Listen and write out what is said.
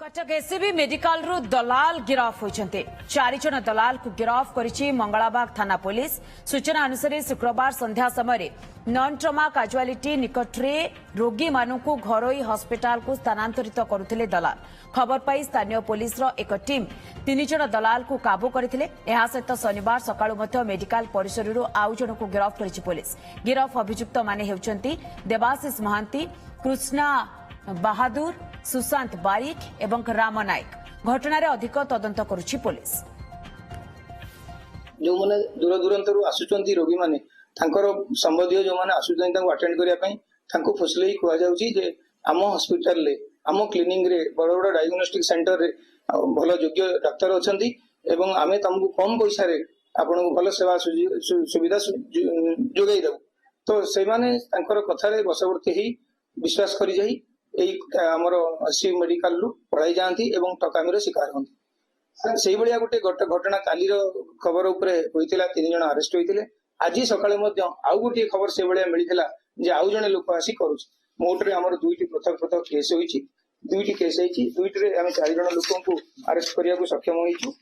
Cuttack ACB medical रु दलाल गिरफ होइछन्ते 4 जन दलाल को गिरफ करिछि मंगलाबाग थाना पुलिस। सूचना अनुसार शुक्रवार संध्या समय नॉन ट्रमा काजुआलिटी निकटरे रोगी मानकु घरोई हॉस्पिटल को स्थानांतरित करुथिले दलाल। खबर पाई स्थानीय पुलिस रो एक टीम 3 जन दलाल को काबू करथिले। एहा सहित शनिवार सकाळु मध्य मेडिकल परिसररु आउ जन को गिरफ करिछि पुलिस। गिरफ अभियुक्त माने हेउचन्ती देवाशिष महांती, कृष्णा बहादुर, सुशांत बारिक एवं राम नायक। घटनार अधिक तदंत करुछि पुलिस। जो माने दूर दूरांतरु आसुचंती रोगी माने तांकर संबंधी जो माने आसुचंती तांको अटेंड करिया पई तांको फसलेई कुआ जाउची जे आम हॉस्पिटल रे आम क्लिनिक रे बड़ बड़ डायग्नोस्टिक सेंटर रे भलो योग्य डाक्टर अछंती एवं आमे तमको कम पैसा रे आपन को भलो सेवा सुविधा जोगाई दउ। तो से माने तांकर कथा रे बसवर्ती ही विश्वास करि जाई एई हमर सी मेडिकल रु पढ़ाई जाती एवं ठकामीर शिकार होती। से भाया गोटे घटना काली खबर उपरे होइतिला 3 जन अरेस्ट होइतिले। आज सकाळे मध्ये आउ गोटे खबर से भाया मिलिथिला जे आउ जने लोक आसी करूछ। मोटरे हमर दुईटी पृथक पृथक केस होइछि, दुईटी केस होइछि, दुईटी रे हम 4 जन लोकन को अरेस्ट करिया को सक्षम होइछु।